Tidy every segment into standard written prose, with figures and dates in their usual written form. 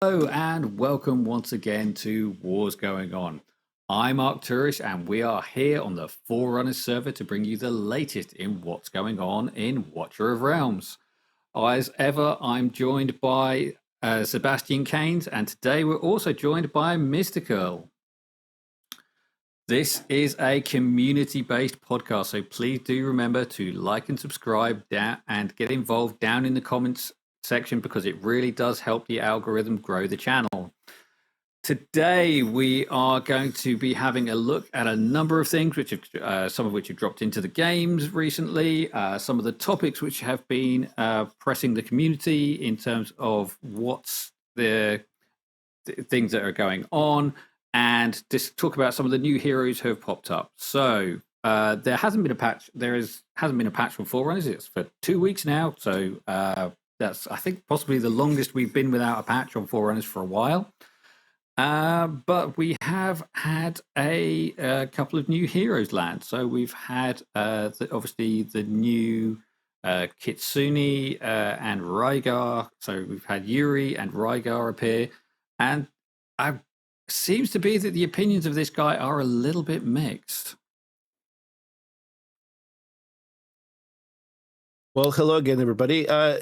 Hello and welcome once again to Wars Going On. I'm Arcturus and we are here on the Forerunners server to bring you the latest in what's going on in Watcher of Realms. As ever, I'm joined by Sebastian Keynes, and today we're also joined by Mystical. This is a community-based podcast, so please do remember to like and subscribe and get involved down in the comments section because it really does help the algorithm grow the channel. Today we are going to be having a look at a number of things, which have, some of which have dropped into the games recently, some of the topics which have been pressing the community in terms of what's the things that are going on, and just talk about some of the new heroes who have popped up. So there hasn't been a patch. Hasn't been a patch for Forerunners. It's for 2 weeks now. So that's, I think, possibly the longest we've been without a patch on Forerunners for a while. But we have had a couple of new heroes land. So we've had obviously the new Kitsune and Rygar. So we've had Yuri and Rygar appear, and it seems to be that the opinions of this guy are a little bit mixed. Well, hello again, everybody. I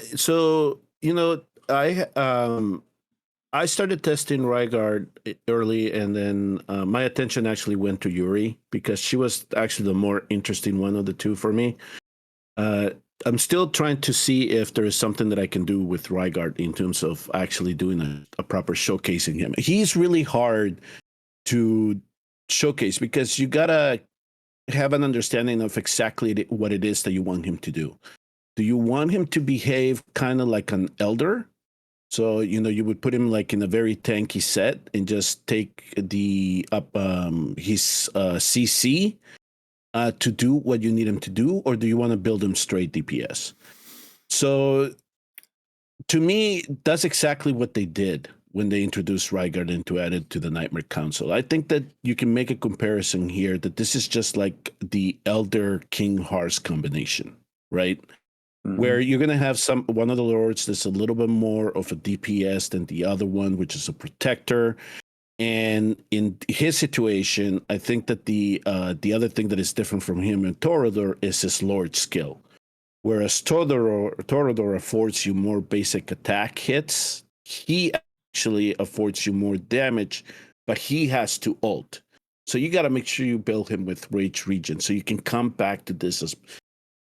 started testing Rygar early, and then my attention actually went to Yuri because she was actually the more interesting one of the two for me. I'm still trying to see if there is something that I can do with Rygar in terms of actually doing a proper showcasing him. He's really hard to showcase because you gotta have an understanding of exactly what it is that you want him to do. Do you want him to behave kind of like an elder? So, you would put him like in a very tanky set and just take his CC to do what you need him to do, or do you want to build him straight DPS? So, to me, that's exactly what they did when they introduced Rygar and to add it to the Nightmare Council. I think that you can make a comparison here that this is just like the Elder King Hearts combination, right? Where you're going to have one of the lords that's a little bit more of a DPS than the other one, which is a protector. And in his situation, I think that the other thing that is different from him and Toreador is his lord skill. Whereas Toreador affords you more basic attack hits, he actually affords you more damage, but he has to ult. So you got to make sure you build him with Rage Regen so you can come back to this as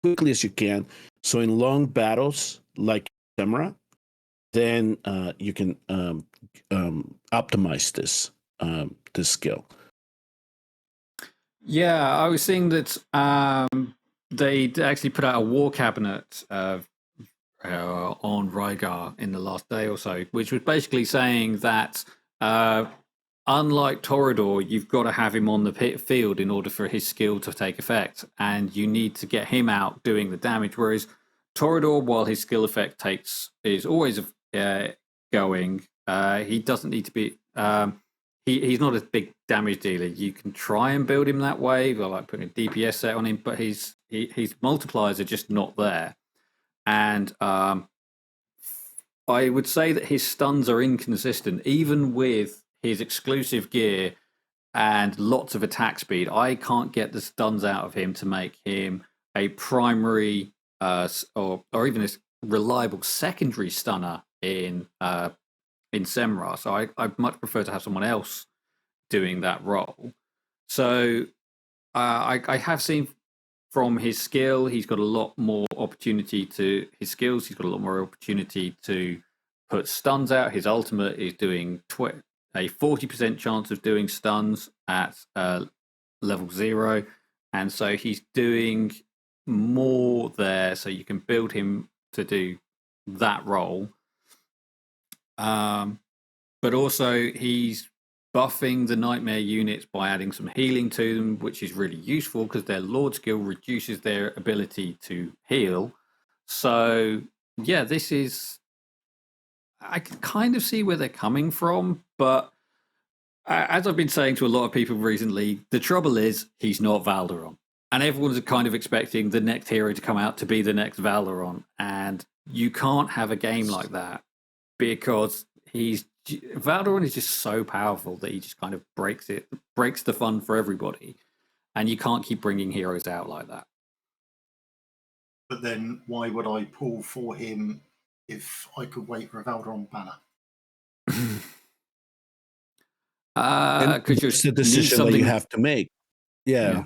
quickly as you can. So in long battles like Semra, then you can optimize this skill. Yeah, I was seeing that they actually put out a war cabinet on Rygar in the last day or so, which was basically saying that unlike Toreador, you've got to have him on the field in order for his skill to take effect, and you need to get him out doing the damage. Whereas Toreador, while his skill effect is always going, he doesn't need to be. He's not a big damage dealer. You can try and build him that way, like putting a DPS set on him, but his multipliers are just not there. And I would say that his stuns are inconsistent, even with his exclusive gear and lots of attack speed. I can't get the stuns out of him to make him a primary or even a reliable secondary stunner in Semra. So I'd much prefer to have someone else doing that role. So I have seen from his skill, he's got a lot more opportunity to his skills. He's got a lot more opportunity to put stuns out. His ultimate is doing a 40% chance of doing stuns at level 0. And so he's doing more there, so you can build him to do that role. But also he's buffing the Nightmare units by adding some healing to them, which is really useful because their Lord skill reduces their ability to heal. So, yeah, I can kind of see where they're coming from, but as I've been saying to a lot of people recently, the trouble is he's not Valderon. And everyone's kind of expecting the next hero to come out to be the next Valderon. And you can't have a game like that because he's Valderon is just so powerful that he just kind of breaks the fun for everybody, and you can't keep bringing heroes out like that. But then why would I pull for him if I could wait for a Valderon banner? Because it's the decision that you have to make. Yeah.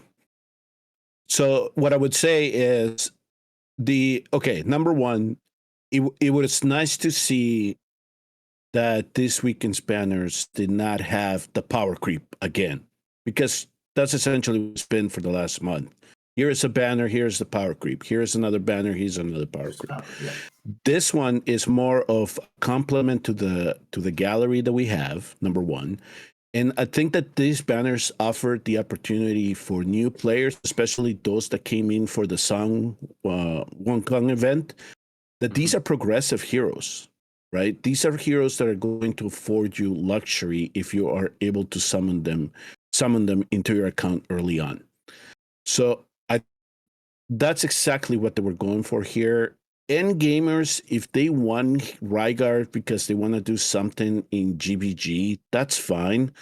So what I would say is number one, it was nice to see that this weekend's banners did not have the power creep again, because that's essentially what it's been for the last month. Here's a banner, here's the power creep. Here's another banner, here's another power creep. This one is more of a complement to the gallery that we have, number one. And I think that these banners offered the opportunity for new players, especially those that came in for the Song Wukong event, that these are progressive heroes, right? These are heroes that are going to afford you luxury if you are able to summon them into your account early on. So that's exactly what they were going for here. End gamers, if they want Rygar because they want to do something in GBG, that's fine.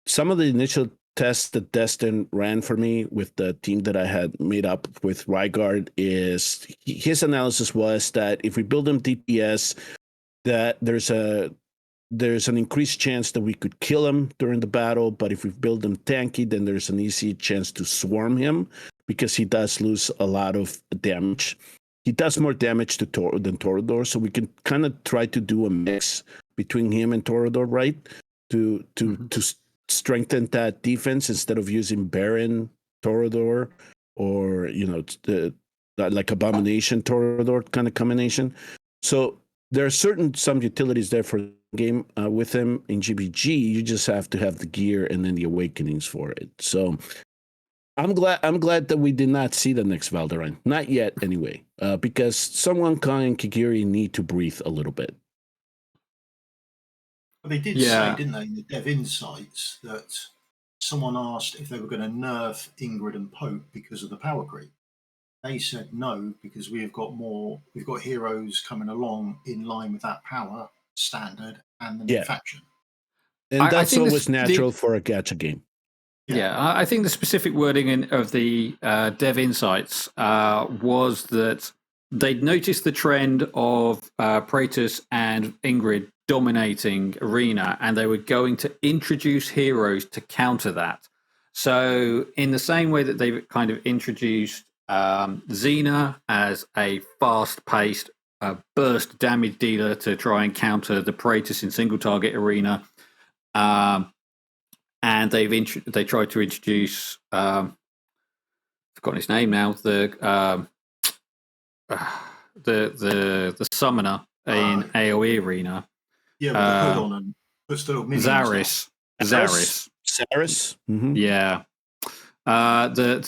Some of the initial tests that Destin ran for me with the team that I had made up with Rygar is his analysis was that if we build him DPS, that there's an increased chance that we could kill him during the battle, but if we build him tanky, then there's an easy chance to swarm him because he does lose a lot of damage. He does more damage than Torador, so we can kind of try to do a mix between him and Torador, right? To strengthen that defense instead of using Baron Torador or like Abomination Torador kind of combination. So there are some utilities there for the game with him in GBG. You just have to have the gear and then the awakenings for it. So I'm glad that we did not see the next Valderon. Not yet, anyway, because Song Wukong and Kigiri need to breathe a little bit. Well, they did say, didn't they, in the Dev Insights, that someone asked if they were going to nerf Ingrid and Pope because of the power creep. They said no, because we've got heroes coming along in line with that power standard and the new faction. And that's always natural for a gacha game. Yeah, I think the specific wording of the Dev Insights was that they'd noticed the trend of Praetus and Ingrid dominating Arena, and they were going to introduce heroes to counter that. So in the same way that they've kind of introduced Xena as a fast-paced burst damage dealer to try and counter the Praetus in single-target Arena, and they tried to introduce forgotten his name now, the summoner in AoE Arena. Yeah, with the hood on and puts the little minions Zaris. Mm-hmm. Yeah.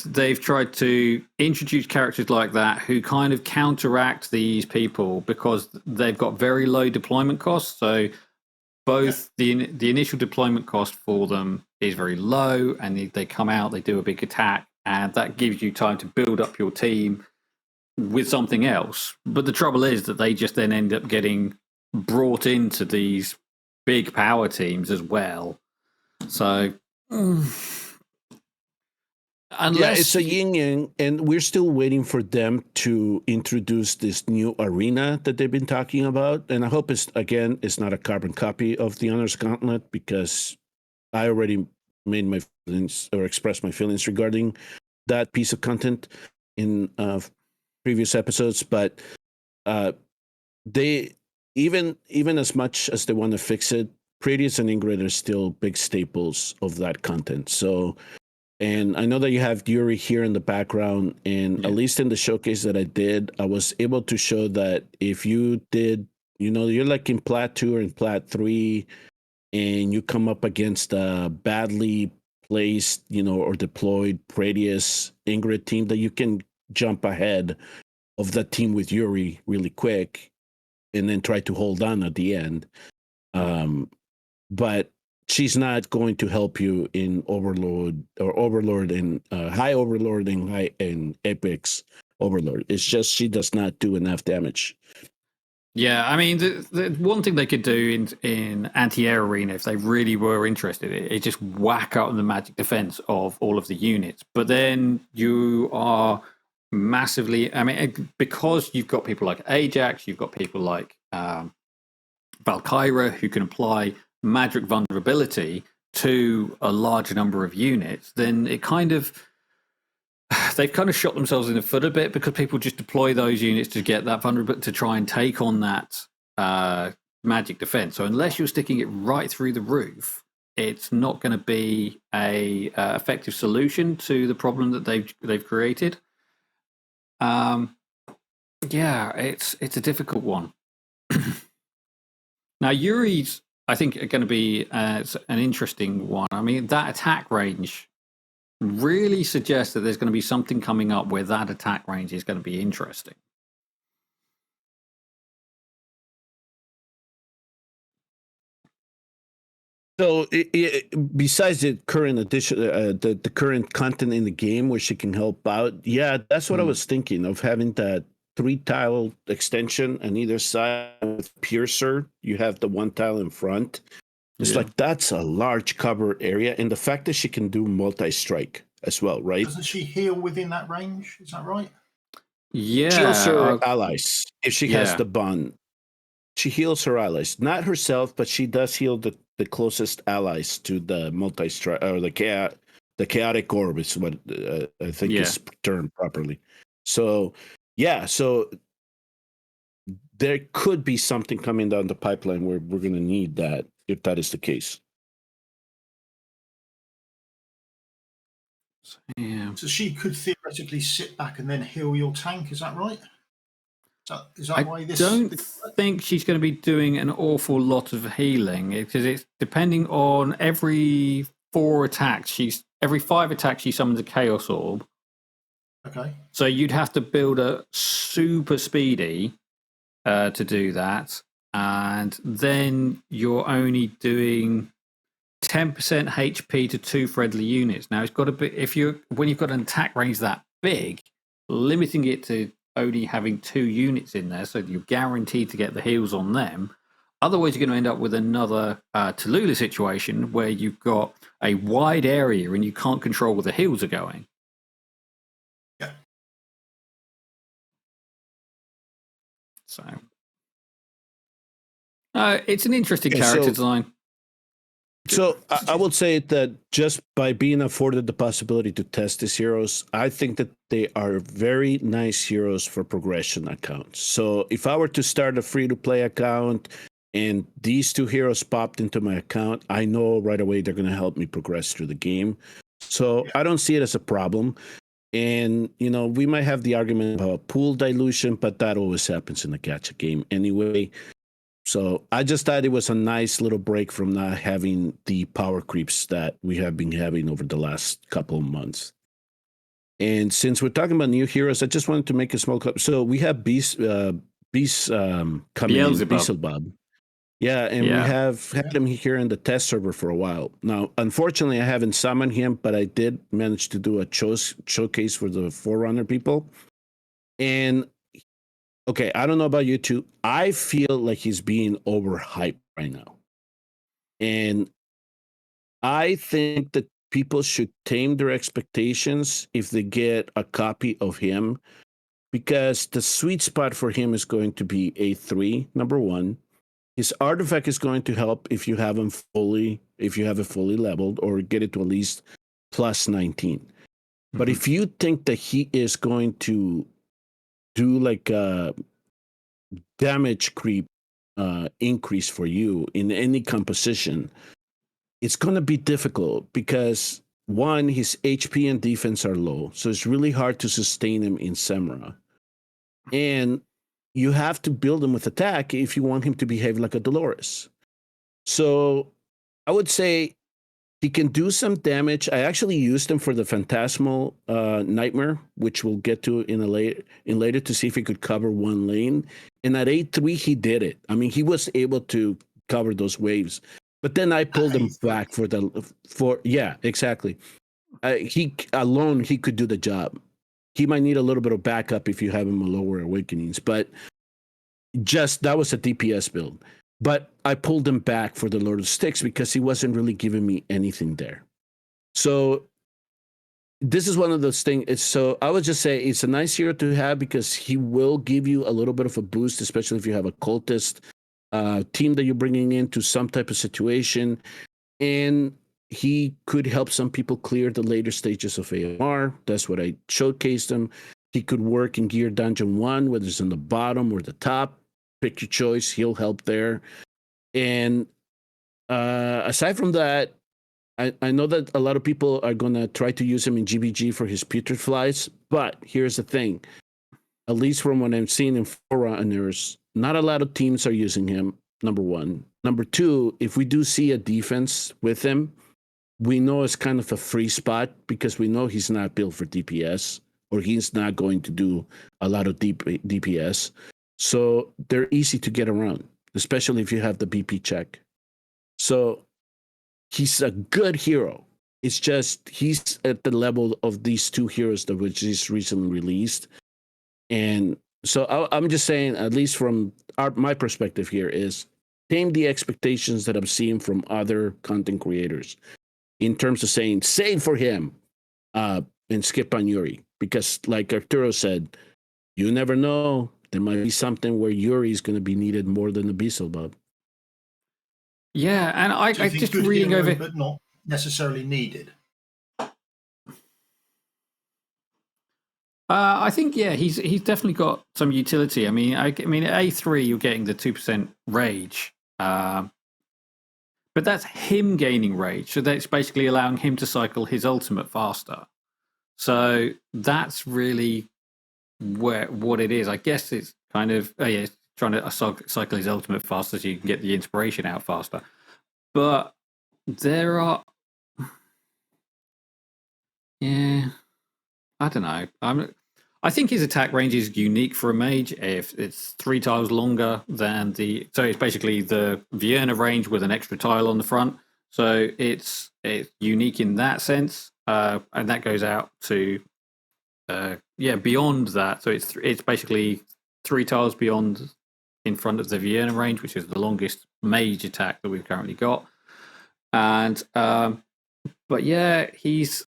They've tried to introduce characters like that who kind of counteract these people because they've got very low deployment costs. So both the initial deployment cost for them is very low, and they come out, they do a big attack, and that gives you time to build up your team with something else. But the trouble is that they just then end up getting brought into these big power teams as well. So it's a yin yang, and we're still waiting for them to introduce this new arena that they've been talking about. And I hope it's not a carbon copy of the Honors Gauntlet, because I already made my feelings or expressed my feelings regarding that piece of content in previous episodes. But they even as much as they want to fix it, Praetus and Ingrid are still big staples of that content. So. And I know that you have Yuri here in the background, and at least in the showcase that I did, I was able to show that if you did, you're like in Plat 2 or in Plat 3, and you come up against a badly placed, or deployed Praetus Ingrid team, that you can jump ahead of that team with Yuri really quick and then try to hold on at the end. But she's not going to help you in Overlord and High Overlord and Epic's Overlord. It's just she does not do enough damage. Yeah, I mean, the one thing they could do in anti-air arena, if they really were interested, is just whack up the magic defense of all of the units. But then you are massively, I mean, because you've got people like Ajax, you've got people like Valkyra who can apply magic vulnerability to a large number of units, then it kind of they've kind of shot themselves in the foot a bit because people just deploy those units to get that vulnerability to try and take on that magic defense. So unless you're sticking it right through the roof, it's not going to be a effective solution to the problem that they've created. Yeah, it's a difficult one. Now Yuri's, I think, are going to be an interesting one. I mean, that attack range really suggests that there's going to be something coming up where that attack range is going to be interesting. So, besides the current addition, the current content in the game where she can help out, yeah, that's what I was thinking of, having that 3-tile extension on either side with Piercer. You have the 1 tile in front. It's like that's a large covered area, and the fact that she can do multi-strike as well, right? Doesn't she heal within that range? Is that right? Yeah, She heals her allies if she has yeah. the bond. She heals her allies, not herself, but she does heal the closest allies to the multi-strike or the chaotic orb is what I think is termed properly. So yeah, so there could be something coming down the pipeline where we're going to need that, if that is the case. Yeah. So she could theoretically sit back and then heal your tank. Is that right? Is that why this? I don't think she's going to be doing an awful lot of healing, because it's depending on every 5 attacks she summons a Chaos Orb. Okay. So you'd have to build a super speedy to do that, and then you're only doing 10% HP to 2 friendly units. Now it's got to be, when you've got an attack range that big, limiting it to only having 2 units in there, so you're guaranteed to get the heals on them. Otherwise, you're going to end up with another Talula situation where you've got a wide area and you can't control where the heals are going. Yeah. So, it's an interesting character design. So I would say that just by being afforded the possibility to test these heroes, I think that they are very nice heroes for progression accounts. So if I were to start a free-to-play account and these 2 heroes popped into my account, I know right away they're going to help me progress through the game. So I don't see it as a problem. And, we might have the argument about pool dilution, but that always happens in a gacha game anyway. So I just thought it was a nice little break from not having the power creeps that we have been having over the last couple of months. And since we're talking about new heroes, I just wanted to make a small clip. So we have Beast coming in, Beelzebub. Yeah, and we have had him here in the test server for a while. Now, unfortunately, I haven't summoned him, but I did manage to do a showcase for the Forerunner people. And okay, I don't know about you two. I feel like he's being overhyped right now. And I think that people should tame their expectations if they get a copy of him, because the sweet spot for him is going to be A3, number 1. His artifact is going to help if you have it fully leveled, or get it to at least plus 19. But if you think that he is going to do like a damage creep increase for you in any composition, it's going to be difficult because, 1, his HP and defense are low, so it's really hard to sustain him in Semra. And you have to build him with attack if you want him to behave like a Dolores. So I would say he can do some damage. I actually used him for the Phantasmal Nightmare, which we'll get to in later to see if he could cover 1 lane. And at 8-3, he did it. I mean, he was able to cover those waves. But then I pulled him back yeah, exactly. He could do the job. He might need a little bit of backup if you have him a lower awakenings, but just that was a DPS build. But I pulled him back for the Lord of Sticks because he wasn't really giving me anything there. So this is one of those things. So I would just say it's a nice hero to have because he will give you a little bit of a boost, especially if you have a cultist team that you're bringing into some type of situation. And he could help some people clear the later stages of AMR. That's what I showcased him. He could work in Gear Dungeon 1, whether it's on the bottom or the top. Pick your choice. He'll help there. And aside from that, I know that a lot of people are going to try to use him in GBG for his putrid flies, but here's the thing. At least from what I'm seeing in Forerunners, not a lot of teams are using him, number one. Number two, if we do see a defense with him, we know it's kind of a free spot because we know he's not built for DPS or he's not going to do a lot of DPS. So they're easy to get around, especially if you have the BP check. So he's a good hero. It's just he's at the level of these two heroes that was just recently released. And so I'm just saying, at least from my perspective here, is tame the expectations that I'm seeing from other content creators in terms of saying, save for him and skip on Yuri. Because like Arturo said, you never know. There might be something where Yuri is going to be needed more than the Beelzebub. Yeah, and I just reading over, but not necessarily needed. I think he's definitely got some utility. I mean, at A3 you're getting the 2% rage, but that's him gaining rage. So that's basically allowing him to cycle his ultimate faster. So that's really what it is. I guess it's kind of trying to cycle his ultimate faster so you can get the inspiration out faster. But there are, I don't know. I think his attack range is unique for a mage. If it's 3 tiles longer than so it's basically the Vienna range with an extra tile on the front. So it's unique in that sense, and that goes out to beyond that. So it's basically 3 tiles beyond in front of the Vienna range, which is the longest mage attack that we've currently got. And but yeah, he's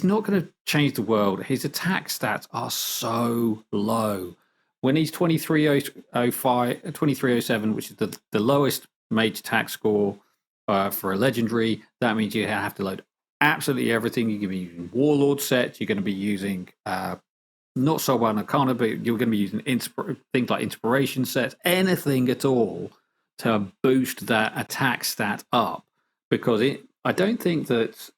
not going to change the world. His attack stats are so low. When he's 2307, which is the lowest mage attack score for a legendary, that means you have to load absolutely everything. You're going to be using Warlord sets. You're going to be using not so well Arcana, but you're going to be using things like inspiration sets, anything at all to boost that attack stat up. Because I don't think that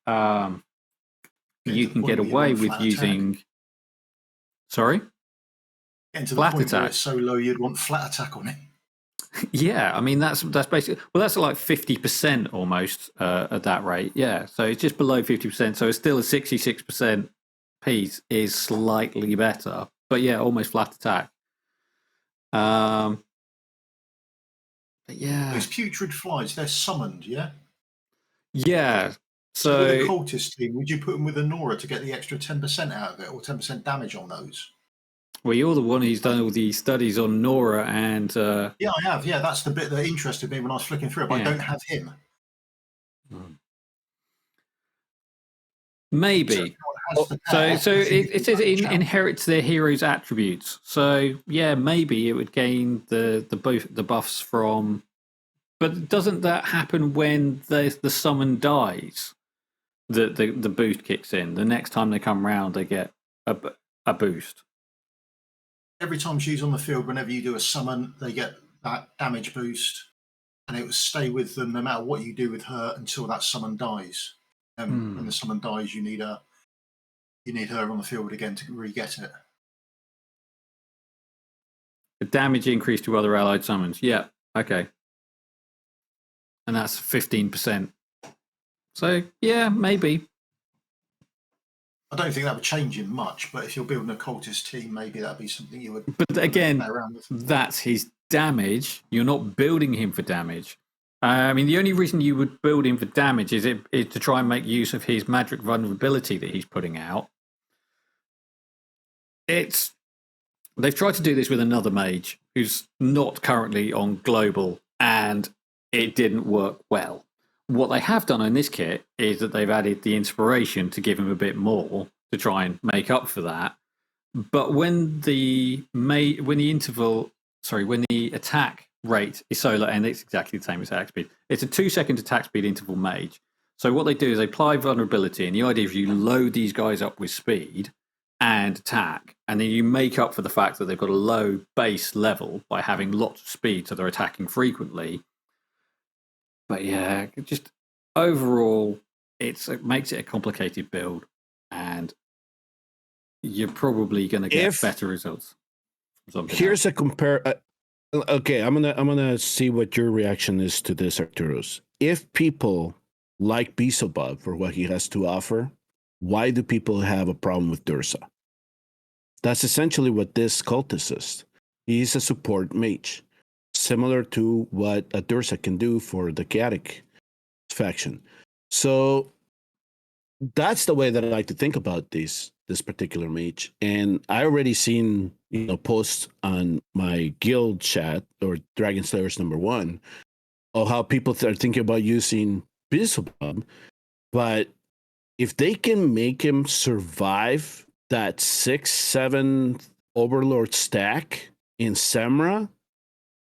you can get away with using. Attack. Sorry? Getting to the flat point attack. Where it's so low you'd want flat attack on it. Yeah, I mean that's basically that's like 50% almost at that rate. Yeah, so it's just below 50%. So it's still a 66% piece is slightly better, but yeah, almost flat attack. But yeah, those putrid flies, they're summoned, yeah. Yeah. So with a cultist team, would you put them with a Nora to get the extra 10% out of it, or 10% damage on those? Well, you're the one who's done all the studies on Nora, and yeah, I have. Yeah, that's the bit that interested me when I was flicking through it. But I don't have him. Maybe. So it says it inherits their hero's attributes. So yeah, maybe it would gain the buffs from. But doesn't that happen when the summon dies? The boost kicks in. The next time they come round, they get a boost. Every time she's on the field, whenever you do a summon, they get that damage boost, and it will stay with them no matter what you do with her until that summon dies. And when the summon dies, you need her on the field again to re-get it. The damage increase to other allied summons. Yeah. Okay. And that's 15%. So yeah, maybe. I don't think that would change him much, but if you're building a cultist team, maybe that'd be something you would. But again, that's his damage. You're not building him for damage. I mean, the only reason you would build him for damage is to try and make use of his magic vulnerability that he's putting out. They've tried to do this with another mage who's not currently on global, and it didn't work well. What they have done in this kit is that they've added the inspiration to give him a bit more to try and make up for that. But when the attack rate is solar, and it's exactly the same as attack speed, it's a 2-second attack speed interval mage. So what they do is they apply vulnerability, and the idea is you load these guys up with speed and attack, and then you make up for the fact that they've got a low base level by having lots of speed, so they're attacking frequently. But yeah, just overall, it makes it a complicated build, and you're probably going to get better results. Here's a compare. Okay, I'm gonna see what your reaction is to this, Arturos. If people like Beelzebub for what he has to offer, why do people have a problem with Dursa? That's essentially what this cultist is. He's a support mage, similar to what a Dursa can do for the chaotic faction. So that's the way that I like to think about this particular mage. And I already seen posts on my guild chat or Dragon Slayers #1 of how people are thinking about using Beelzebub, but if they can make him survive that 6-7 Overlord stack in Semra,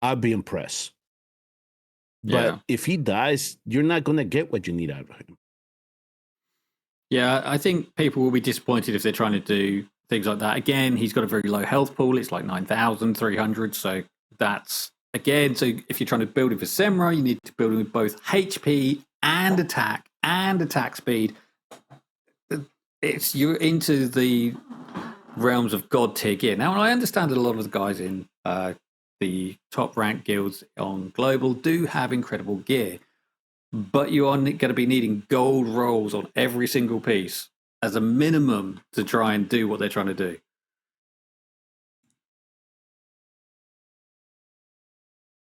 I'd be impressed. Yeah. But if he dies, you're not going to get what you need out of him. Yeah, I think people will be disappointed if they're trying to do things like that. Again, he's got a very low health pool. It's like 9,300. So that's, again, so if you're trying to build it for Semra, you need to build it with both HP and attack speed. You're into the realms of god tier gear. Now, I understand that a lot of the guys in the top ranked guilds on global do have incredible gear, but you are going to be needing gold rolls on every single piece as a minimum to try and do what they're trying to do.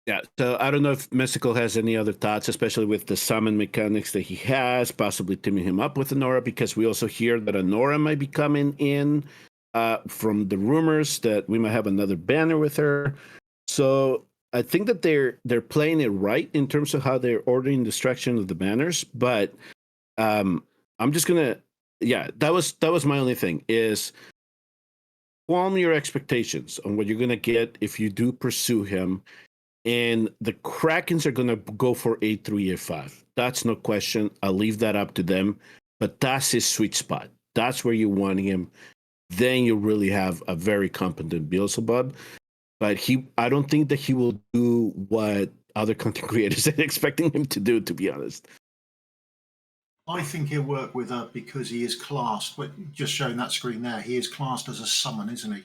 Yeah, so I don't know if Mystical has any other thoughts, especially with the summon mechanics that he has, possibly teaming him up with Anora, because we also hear that Anora might be coming in from the rumors that we might have another banner with her. So I think that they're playing it right in terms of how they're ordering destruction of the banners. But I'm just gonna, that was my only thing is calm your expectations on what you're gonna get if you do pursue him. And the Krakens are going to go for A3, A5. That's no question. I'll leave that up to them. But that's his sweet spot. That's where you want him. Then you really have a very competent Beelzebub. But I don't think that he will do what other content creators are expecting him to do, to be honest. I think he'll work with her because he is classed. But just showing that screen there, he is classed as a summon, isn't he?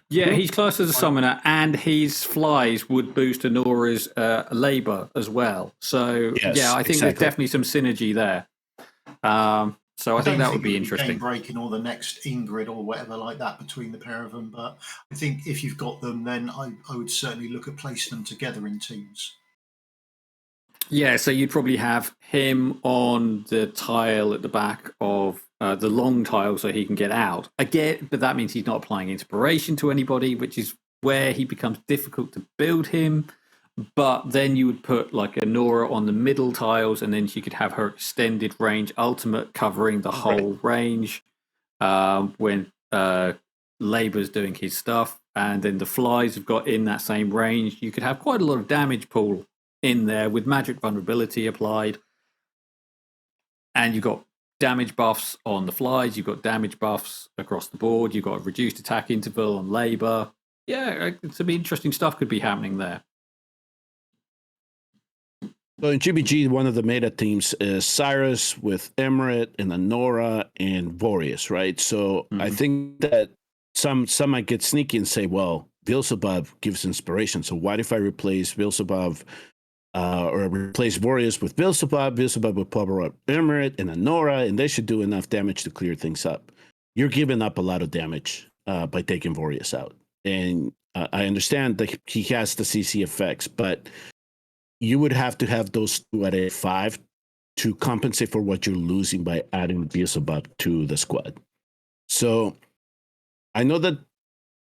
Yeah, he's classed as a summoner, and his flies would boost Anora's labor as well. So, yes, I think there's definitely some synergy there. So I think that would be interesting. Breaking or the next Ingrid or whatever like that between the pair of them. But I think if you've got them, then I would certainly look at placing them together in teams. Yeah, so you'd probably have him on the tile at the back of the long tile so he can get out. Again, but that means he's not applying inspiration to anybody, which is where he becomes difficult to build him. But then you would put like a Nora on the middle tiles, and then she could have her extended range ultimate covering the whole range when Labor's doing his stuff. And then the flies have got in that same range. You could have quite a lot of damage pool in there with magic vulnerability applied. And you've got damage buffs on the flies. You've got damage buffs across the board. You've got a reduced attack interval on Labor. Yeah, some interesting stuff could be happening there. So in GBG, one of the meta teams is Cyrus with Emirate and Anora and Boreas, right? So I think that some might get sneaky and say, well, Beelzebub gives inspiration. So what if I replace Beelzebub or replace Boreas with Beelzebub? Beelzebub would power up Emirate and Anora, and they should do enough damage to clear things up. You're giving up a lot of damage by taking Boreas out. And I understand that he has the CC effects, but you would have to have those two at A5 to compensate for what you're losing by adding Beelzebub to the squad. So I know that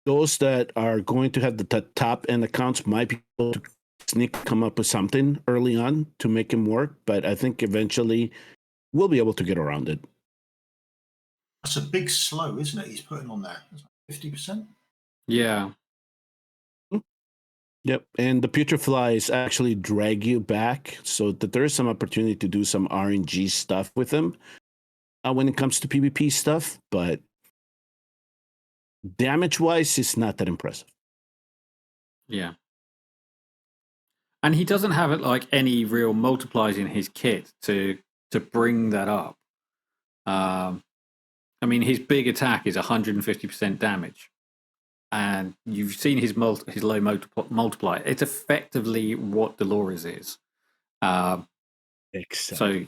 those that are going to have the top end accounts might be able to come up with something early on to make him work, but I think eventually we'll be able to get around it. That's a big slow, isn't it? He's putting on there 50%. Yeah. Yep, and the Putreflies actually drag you back, so that there is some opportunity to do some RNG stuff with them when it comes to PvP stuff, but damage-wise, it's not that impressive. Yeah. And he doesn't have like any real multipliers in his kit to bring that up. I mean, his big attack is 150% damage, and you've seen his low multiplier. It's effectively what Dolores is. Exactly.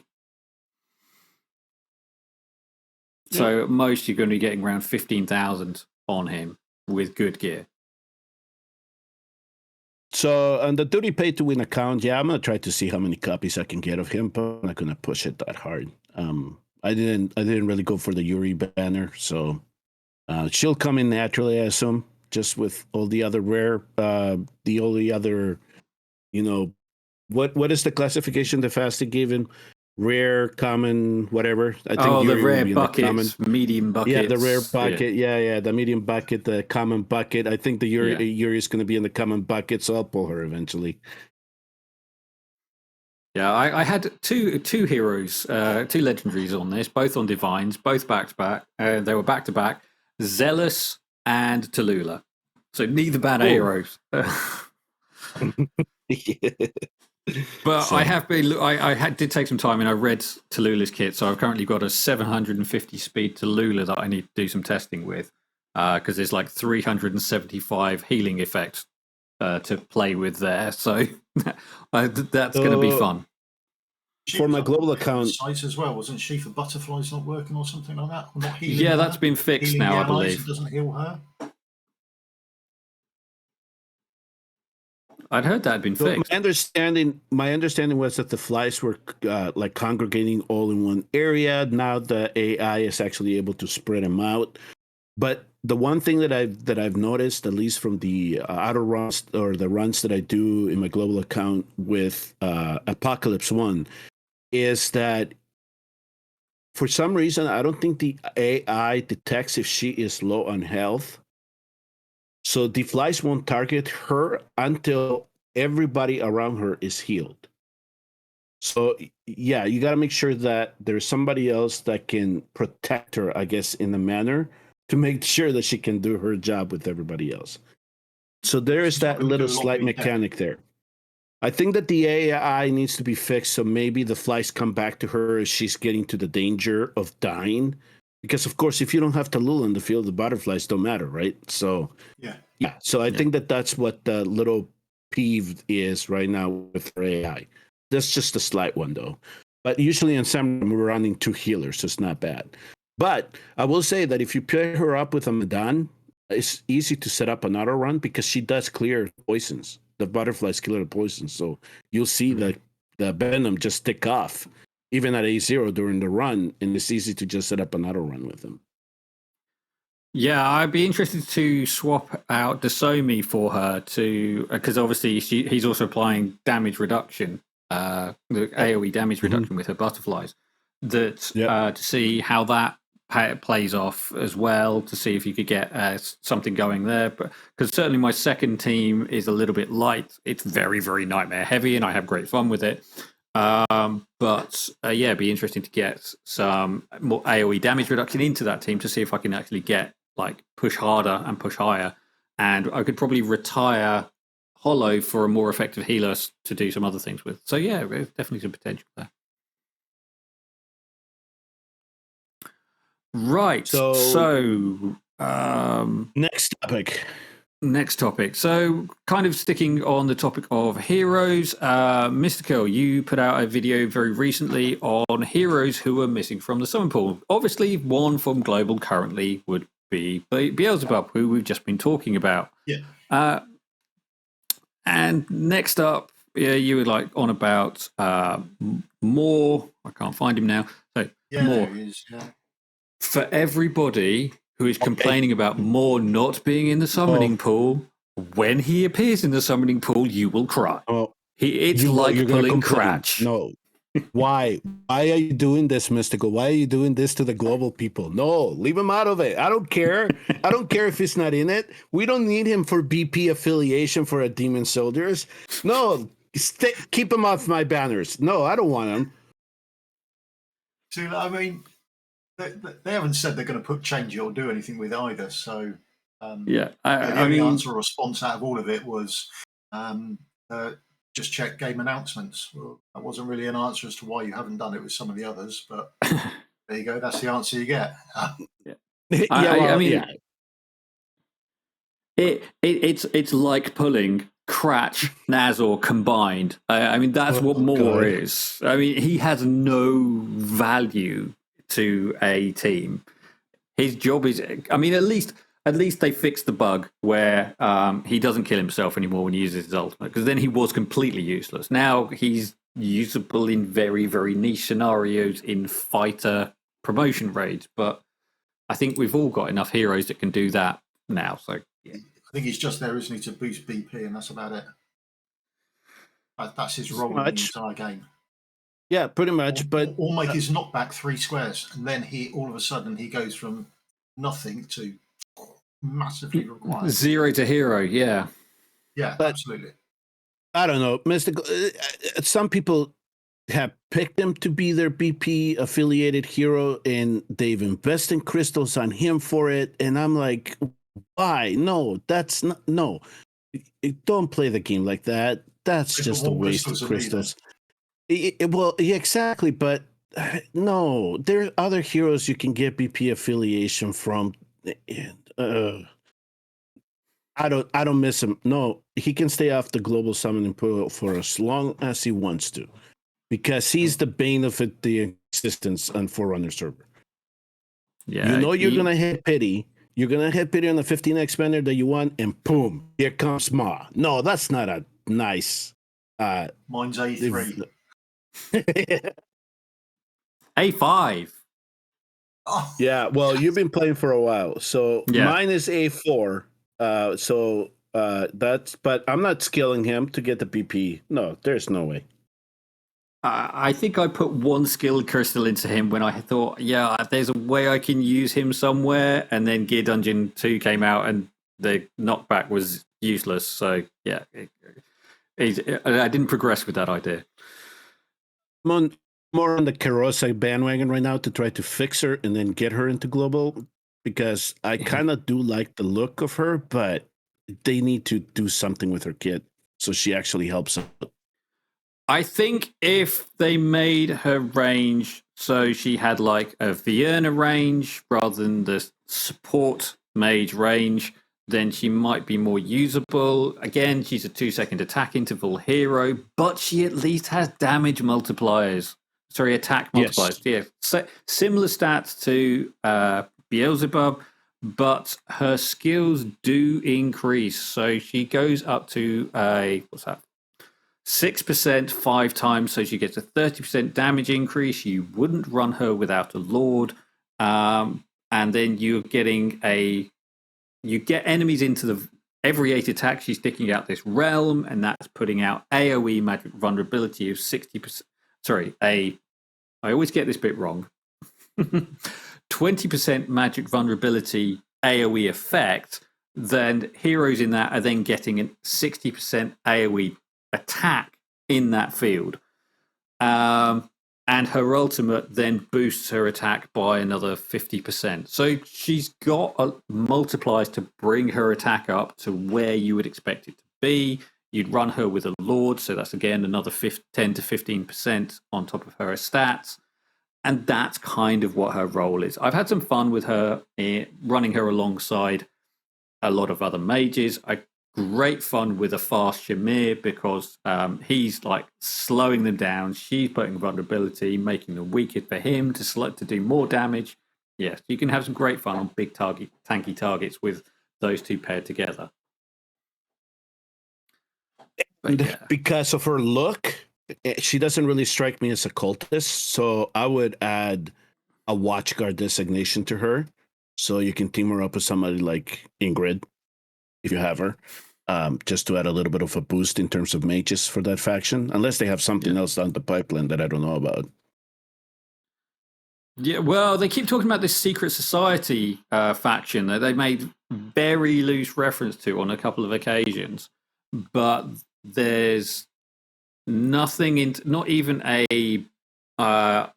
So at most you're going to be getting around 15,000 on him with good gear. So on the duty pay to win account, yeah, I'm gonna try to see how many copies I can get of him, but I'm not gonna push it that hard. I didn't really go for the Yuri banner, so she'll come in naturally, I assume, just with all the other rare, the only other, what is the classification the Fasted gave him? Rare, common, whatever. I think Yuri the rare will be buckets, medium buckets. Yeah, the rare bucket. Yeah, the medium bucket, the common bucket. I think the Yuri is going to be in the common bucket, so I'll pull her eventually. Yeah, I had two heroes, two legendaries on this, both on divines, both back to back. They were back to back, Zealous and Talula. So neither bad heroes. But I have been. I did take some time and I read Talula's kit, so I've currently got a 750 speed Talula that I need to do some testing with, because there's like 375 healing effects to play with there. So that's going to be fun. For my global account, sites as well, wasn't she? For butterflies not working or something like that. Or not healing her? That's been fixed healing now, I believe. It doesn't heal her. I'd heard that had been fixed. My understanding was that the flies were like congregating all in one area. Now the AI is actually able to spread them out. But the one thing that I've noticed, at least from the outer runs or the runs that I do in my global account with Apocalypse 1, is that for some reason I don't think the AI detects if she is low on health. So the flies won't target her until everybody around her is healed. So, yeah, you got to make sure that there's somebody else that can protect her, I guess, in a manner to make sure that she can do her job with everybody else. So there is that little slight mechanic there. I think that the AI needs to be fixed, so maybe the flies come back to her as she's getting to the danger of dying. Because, of course, if you don't have Talula in the field, the butterflies don't matter, right? So, yeah. So I think that's what the little peeve is right now with AI. That's just a slight one, though. But usually in Samurai, we're running 2 healers, so it's not bad. But I will say that if you pair her up with a Madan, it's easy to set up an auto run because she does clear poisons. The butterflies clear the poisons. So you'll see the venom just tick off, even at A0 during the run, and it's easy to just set up an auto run with them. Yeah, I'd be interested to swap out Dasomi for her because obviously he's also applying damage reduction, the AoE damage reduction with her butterflies. To see how that plays off as well, to see if you could get something going there. But because certainly my second team is a little bit light, it's very, very nightmare heavy, and I have great fun with it. But it'd be interesting to get some more AoE damage reduction into that team to see if I can actually get push harder and push higher, and I could probably retire Hollow for a more effective healer to do some other things with. So yeah, there's definitely some potential there. Right. So Next topic. So, kind of sticking on the topic of heroes, Mystical, you put out a video very recently on heroes who are missing from the summon pool. Obviously, one from Global currently would be Beelzebub, who we've just been talking about. Yeah. And next up, you were on about more. I can't find him now. So more. He is, For everybody who is complaining about Moore not being in the summoning pool. When he appears in the summoning pool, you will cry. Oh, It's like pulling Cratch. No. Why? Why are you doing this, Mystical? Why are you doing this to the global people? No, leave him out of it. I don't care. I don't care if he's not in it. We don't need him for BP affiliation for a Demon Soldiers. No, keep him off my banners. No, I don't want him. See, I mean, they haven't said they're going to change it or do anything with either. So, the only answer or response out of all of it was just check game announcements. Well, that wasn't really an answer as to why you haven't done it with some of the others, but there you go. That's the answer you get. It's like pulling Cratch, Nazor combined. I mean, that's what Moore is. I mean, he has no value to a team. His job is, I mean, at least they fixed the bug where he doesn't kill himself anymore when he uses his ultimate, because then he was completely useless. Now he's usable in very, very niche scenarios in fighter promotion raids, but I think we've all got enough heroes that can do that now. So yeah. I think he's just there, isn't he, to boost BP, and that's about it. That's his role in the entire game. Yeah, pretty much. Or make his knockback 3 squares, and then all of a sudden he goes from nothing to massively required. 0 to hero, yeah. Yeah, absolutely. I don't know, Mystical. Some people have picked him to be their BP affiliated hero, and they've invested crystals on him for it. And I'm like, why? No, that's not. No, don't play the game like that. That's just a waste of crystals. Well, yeah, exactly. But no, there are other heroes you can get BP affiliation from. I don't miss him. No, he can stay off the global summoning pool for as long as he wants to, because he's the bane of the existence on Forerunner server. Yeah, you're gonna hit pity. You're gonna hit pity on the 15x banner that you want, and boom, here comes Ma. No, that's not a nice. Mine's A3. A5. Oh. Yeah, well, you've been playing for a while, so mine is A4. That's, but I'm not skilling him to get the BP. No, there's no way. I think I put one skill crystal into him when I thought, there's a way I can use him somewhere, and then Gear Dungeon 2 came out and the knockback was useless. So yeah, I didn't progress with that idea. I'm more on the Karosa bandwagon right now to try to fix her and then get her into global, because I kind of do like the look of her, but they need to do something with her kit so she actually helps out. I think if they made her range so she had like a Vienna range rather than the support mage range, then she might be more usable. Again, she's a 2-second attack interval hero, but she at least has damage multipliers. Sorry, attack multipliers. Yes. Yeah, so, similar stats to Beelzebub, but her skills do increase. So she goes up to 6% 5 times, so she gets a 30% damage increase. You wouldn't run her without a Lord. And then you get enemies into every 8 attacks. She's sticking out this realm, and that's putting out AoE magic vulnerability of 60%. Sorry, I always get this bit wrong. 20% magic vulnerability AoE effect. Then heroes in that are then getting a 60% AoE attack in that field, and her ultimate then boosts her attack by another 50%. So she's got multipliers to bring her attack up to where you would expect it to be. You'd run her with a Lord, so that's again another 10 to 15% on top of her stats, and that's kind of what her role is. I've had some fun with her, running her alongside a lot of other mages. Great fun with a fast Shamir, because he's like slowing them down. She's putting vulnerability, making them weaker for him to do more damage. Yes, you can have some great fun on big tanky targets with those two paired together. Because of her look, she doesn't really strike me as a cultist, so I would add a Watchguard designation to her, So you can team her up with somebody like Ingrid, if you have her, just to add a little bit of a boost in terms of mages for that faction, unless they have something else down the pipeline that I don't know about. Yeah, well, they keep talking about this secret society faction that they made very loose reference to on a couple of occasions, but there's nothing in, not even a. I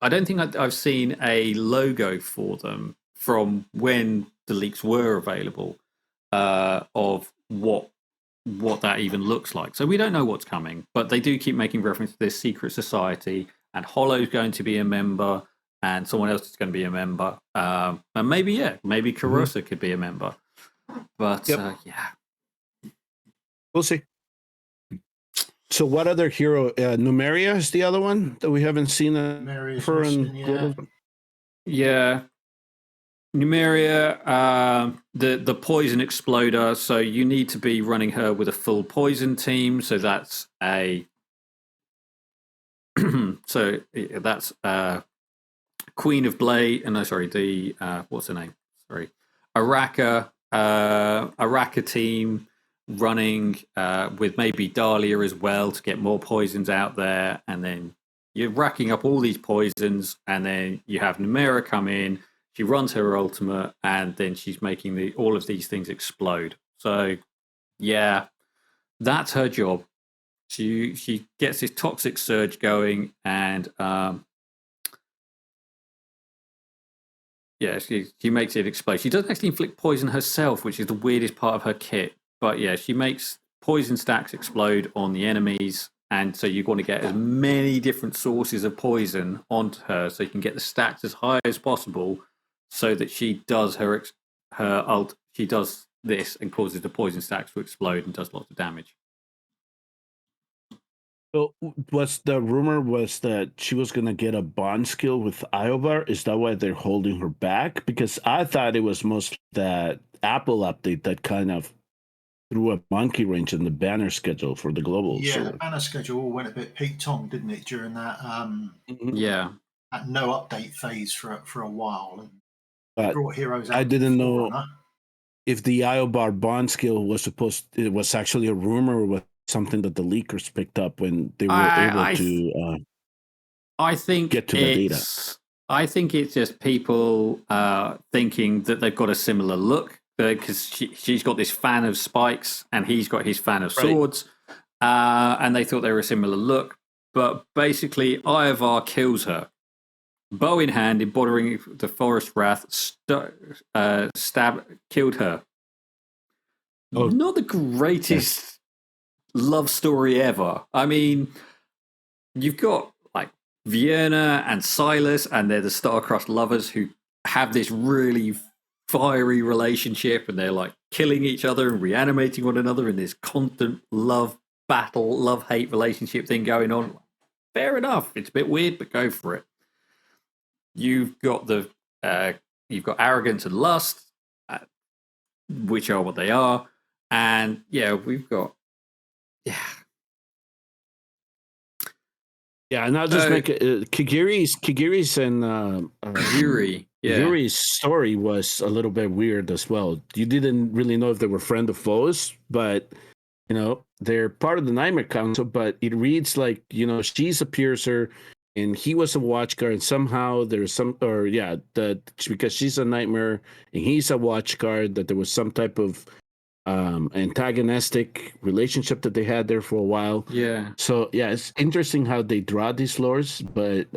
don't think I've seen a logo for them from when the leaks were available of what that even looks like. So we don't know what's coming, but they do keep making reference to this secret society, and Hollow's going to be a member, and someone else is going to be a member, and maybe Carosa could be a member, but yeah, we'll see. So what other hero? Numeria is the other one that we haven't seen for in yeah. Numeria, the poison exploder. So you need to be running her with a full poison team. So that's a Queen of Blade. No, sorry, the what's her name? Sorry, Araka team running with maybe Dahlia as well to get more poisons out there, and then you're racking up all these poisons, and then you have Numeria come in. She runs her ultimate, and then she's making all of these things explode. So, yeah, that's her job. She gets this toxic surge going, and she makes it explode. She doesn't actually inflict poison herself, which is the weirdest part of her kit. But yeah, she makes poison stacks explode on the enemies, and so you want to get as many different sources of poison onto her, so you can get the stacks as high as possible, so that she does her ult. She does this and causes the poison stacks to explode and does lots of damage. So the rumor was that she was going to get a bond skill with Iobar? Is that why they're holding her back? Because I thought it was most that Apple update that kind of threw a monkey wrench in the banner schedule for the global. Yeah, the banner schedule went a bit Pete Tong, didn't it, during that that no update phase for a while, and brought heroes out. I didn't know if the Iobar bond skill was it was actually a rumor or was something that the leakers picked up when they were able to I think get to the data. I think it's just people thinking that they've got a similar look, because she's got this fan of spikes and he's got his fan of swords, and they thought they were a similar look. But basically, Ivar kills her, bow in hand, embodying the Forest Wrath, killed her. Oh. Not the greatest love story ever. I mean, you've got like Vienna and Silas, and they're the star-crossed lovers who have this really fiery relationship, and they're like killing each other and reanimating one another in this constant love battle, love-hate relationship thing going on. Fair enough. It's a bit weird, but go for it. You've got arrogance and lust, which are what they are, and we've got and I'll just make it Kagiri's and Yuri. Yeah. Yuri's story was a little bit weird as well. You didn't really know if they were friend or foes, but they're part of the Nightmare Council. But it reads like she's a piercer, and he was a watchguard, and somehow there's because she's a nightmare and he's a watchguard, that there was some type of antagonistic relationship that they had there for a while. Yeah. So it's interesting how they draw these lores, but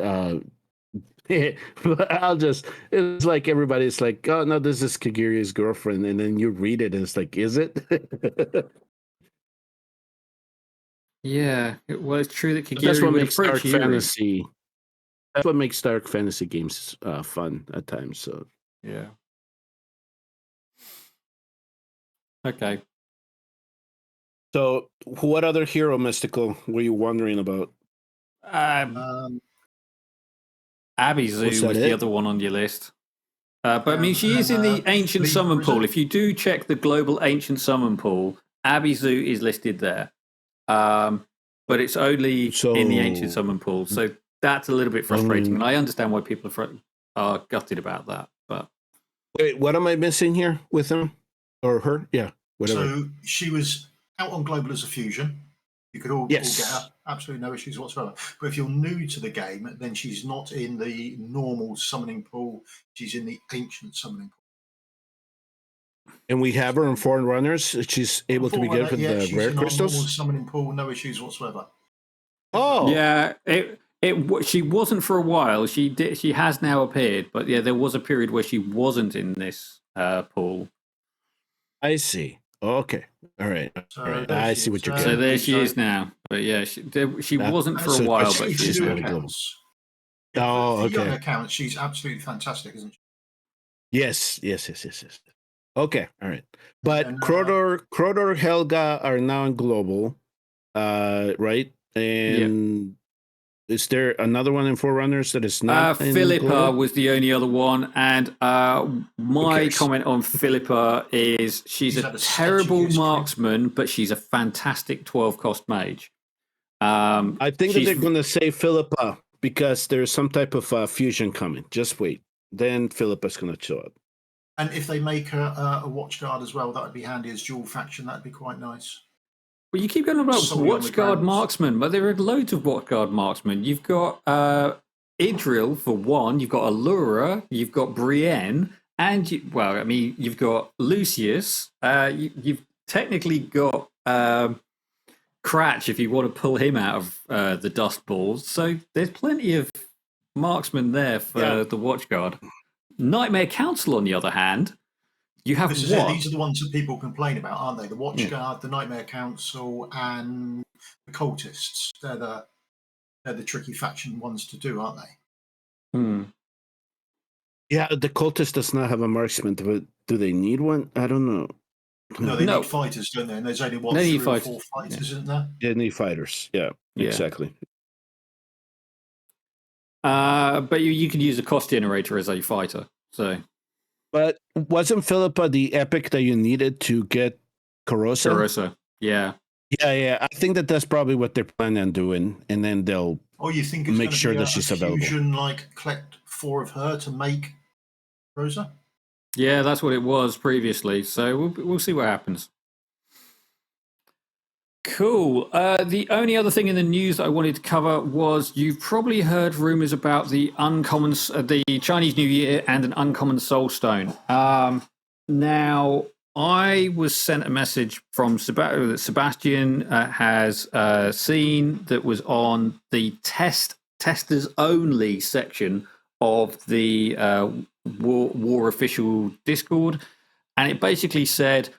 it's like everybody's like, oh no, this is Kagiri's girlfriend, and then you read it and it's like, is it? Yeah, well, it's true that Kagiri that's what makes dark fantasy. That's what makes dark fantasy games fun at times. So yeah. Okay. So, what other hero mystical were you wondering about? Abizu was the other one on your list. But I mean, she is in the Ancient Summon Pool. If you do check the global Ancient Summon Pool, Abizu is listed there. But it's only in the Ancient Summon Pool. So that's a little bit frustrating. And I understand why people are gutted about that. But Wait, what am I missing here with him or her? Yeah, whatever. So she was out on Global as a fusion. You could all get her, absolutely no issues whatsoever. But if you're new to the game, then she's not in the normal summoning pool. She's in the ancient summoning pool. And we have her in foreign runners. She's able to be good with the rare she's in our normal crystals. summoning pool, no issues whatsoever. Oh, Yeah, she wasn't for a while. She has now appeared, but yeah, there was a period where she wasn't in this pool. I see. Okay, all right. So All right. there I she see is. what you're So getting. there she is now. But yeah, she wasn't for a so while, she- but she's she's new now. really global. accounts. Oh, for young okay. accounts, she's absolutely fantastic, isn't she? Yes. Okay, all right. But And, Crowder, Helga are now in global, right? And is there another one in Forerunners that is not in Philippa global? was the only other one, and my cares? comment on Philippa is she's She's a had a sketchy terrible history. marksman, but she's a fantastic 12-cost mage. I think that she's they're going to say Philippa because there's some type of fusion coming. Just wait. Then Philippa's going to show up. And if they make her a watchguard as well, that would be handy as dual faction. That'd be quite nice. Well, you keep going about Solely on the Watchguard grounds. marksmen, but there are loads of Watchguard marksmen. You've got Idril for one, you've got Allura, you've got Brienne, and you've got Lucius. You've technically got Cratch if you want to pull him out of the dust balls. So there's plenty of marksmen there for the Watchguard. Nightmare Council, on the other hand, you have This is what? it. These are the ones that people complain about, aren't they? The Watchguard, the Nightmare Council, and the Cultists. They're the tricky faction ones to do, aren't they? Yeah, the cultist does not have a marksman, but do they need one? I don't know. No, they need fighters, don't they? And there's only They need 3 or 4 fighters, isn't there? They need fighters. Yeah. Exactly. But you can use a cost generator as a fighter. So, but wasn't Philippa the epic that you needed to get Carosa? Yeah. I think that's probably what they're planning on doing, and then they'll you think it's make sure be that she's available. Fusion, like collect 4 of her to make Rosa. Yeah, that's what it was previously. So we'll see what happens. Cool. The only other thing in the news that I wanted to cover was you've probably heard rumors about the Chinese New Year and an uncommon Soulstone. Now, I was sent a message from that Sebastian has seen that was on the testers only section of the War official Discord, and it basically said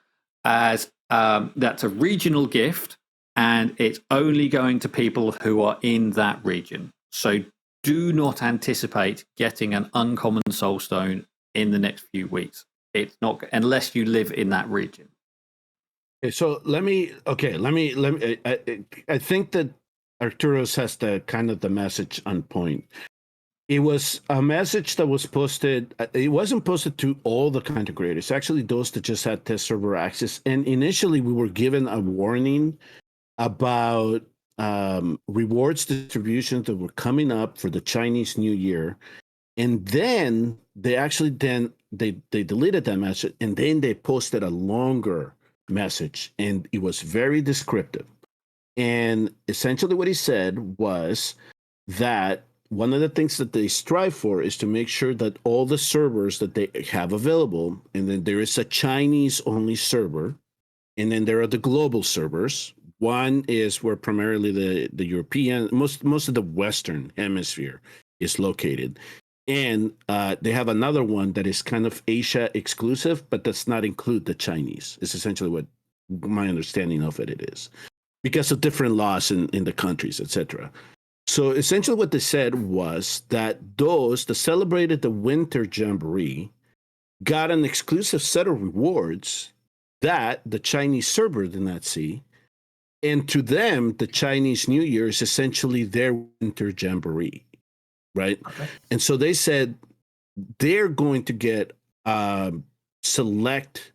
as that's a regional gift, and it's only going to people who are in that region. So do not anticipate getting an uncommon Soulstone in the next few weeks. It's not unless you live in that region. Okay, so let me. I think that Arturos has the kind of the message on point. It was a message that was posted. It wasn't posted to all the content creators. Actually, those that just had test server access. And initially, we were given a warning about rewards distributions that were coming up for the Chinese New Year. And then they actually they deleted that message, and then they posted a longer message, and it was very descriptive. And essentially, what he said was that one of the things that they strive for is to make sure that all the servers that they have available, and then there is a Chinese only server, and then there are the global servers. One is where primarily the European, most of the Western hemisphere is located. And they have another one that is kind of Asia exclusive, but does not include the Chinese. It's essentially what my understanding of it is, because of different laws in the countries, etc. So essentially what they said was that those that celebrated the Winter Jamboree got an exclusive set of rewards that the Chinese server did not see. And to them, the Chinese New Year is essentially their Winter Jamboree, right? Okay. And so they said they're going to get select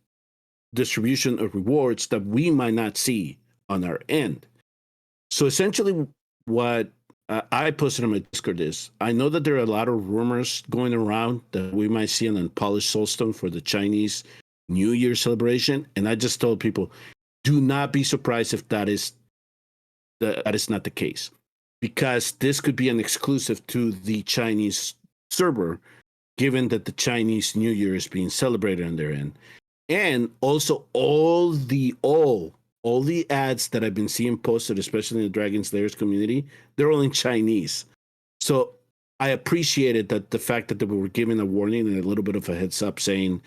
distribution of rewards that we might not see on our end. So essentially what I posted on my Discord is I know that there are a lot of rumors going around that we might see an unpolished Soulstone for the Chinese New Year celebration, and I just told people, do not be surprised if that is not the case, because this could be an exclusive to the Chinese server, given that the Chinese New Year is being celebrated on their end, and also all the ads that I've been seeing posted, especially in the Dragon Slayers community, they're all in Chinese. So I appreciated that the fact that they were giving a warning and a little bit of a heads up saying,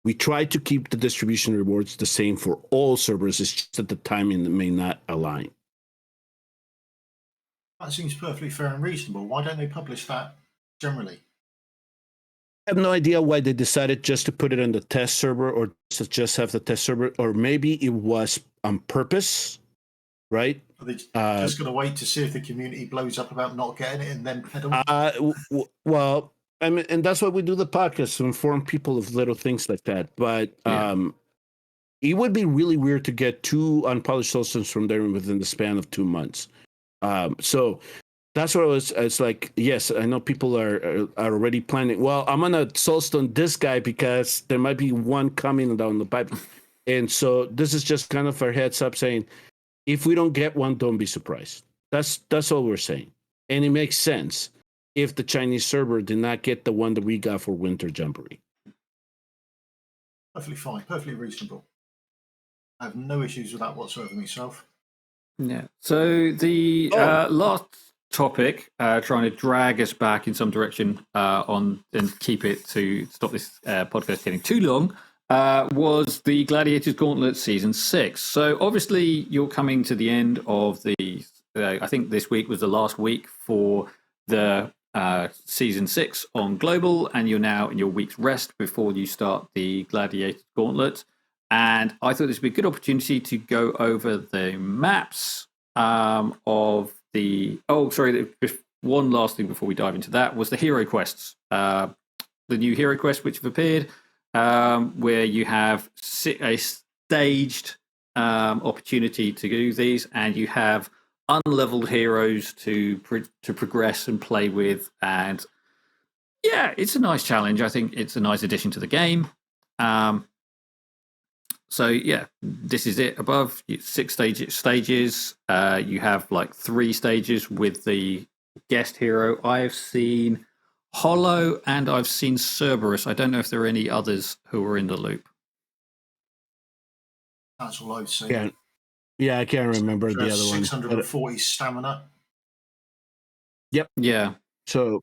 we try to keep the distribution rewards the same for all servers. It's just that the timing may not align. That seems perfectly fair and reasonable. Why don't they publish that generally? I have no idea why they decided just to put it on the test server, or to just have the test server, or maybe it was on purpose, right? Are they just going to wait to see if the community blows up about not getting it and then pedal? Well, I mean, and that's why we do the podcast, to inform people of little things like that. But it would be really weird to get 2 unpolished Soulstones from there within the span of 2 months. So that's what it's like. Yes, I know people are already planning. Well, I'm gonna Soulstone this guy because there might be one coming down the pipe, and so this is just kind of our heads up saying, if we don't get one, don't be surprised. That's all we're saying, and it makes sense if the Chinese server did not get the one that we got for Winter Jamboree. Perfectly fine, perfectly reasonable. I have no issues with that whatsoever myself. Yeah. So the last topic, trying to drag us back in some direction on and keep it to stop this podcast getting too long, was the Gladiators Gauntlet Season 6. So obviously you're coming to the end of the, I think this week was the last week for the Season 6 on Global, and you're now in your week's rest before you start the Gladiators Gauntlet. And I thought this would be a good opportunity to go over the maps of the... Oh, sorry, one last thing before we dive into that was the hero quests. The new hero quests which have appeared, where you have a staged opportunity to do these, and you have unleveled heroes to progress and play with. And yeah, it's a nice challenge. I think it's a nice addition to the game. So yeah, this is it. Above 6 stages. You have like 3 stages with the guest hero. I've seen Hollow and I've seen Cerberus. I don't know if there are any others who are in the loop. That's all I've seen. Yeah, I can't remember the other one. 640 stamina. Yep. Yeah. So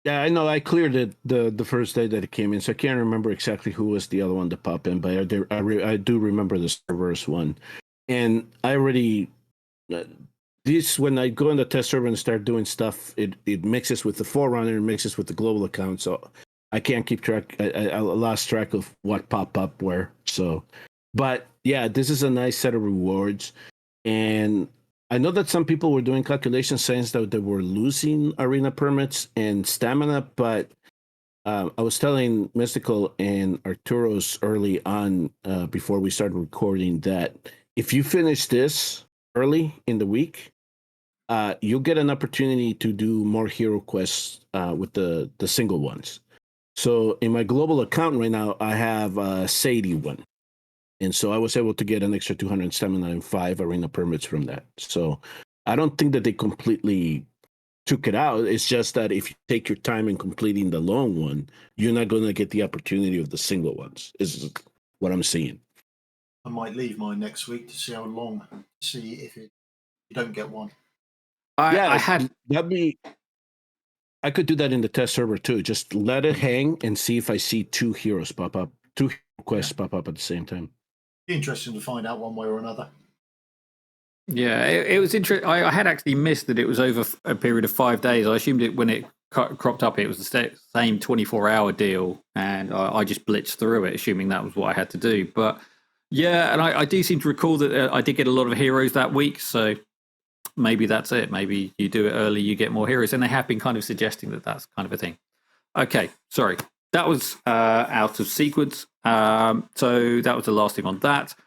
yeah, I know I cleared it the first day that it came in, so I can't remember exactly who was the other one to pop in, but I do remember the Cerberus one. And I already... when I go in the test server and start doing stuff, it mixes with the Forerunner, it mixes with the global account, so I can't keep track. I lost track of what popped up where. So, but yeah, this is a nice set of rewards, and I know that some people were doing calculations saying that they were losing arena permits and stamina, but I was telling Mystical and Arturos early on before we started recording that if you finish this early in the week, you'll get an opportunity to do more hero quests with the single ones. So in my global account right now, I have a Sadie one. And so I was able to get an extra 200 stamina and 5 arena permits from that. So I don't think that they completely took it out. It's just that if you take your time in completing the long one, you're not going to get the opportunity of the single ones, is what I'm seeing. I might leave mine next week to see how long, see if you don't get one. I could do that in the test server too. Just let it hang and see if I see 2 heroes pop up, 2 quests pop up at the same time. Be interesting to find out one way or another. Yeah, it was interesting. I had actually missed that it was over a period of 5 days. I assumed it when it cropped up, it was the same 24-hour deal, and I just blitzed through it, assuming that was what I had to do. But yeah, and I do seem to recall that I did get a lot of heroes that week, so maybe that's it. Maybe you do it early, you get more heroes, and they have been kind of suggesting that that's kind of a thing. Okay, sorry. That was out of sequence. So that was the last thing on that.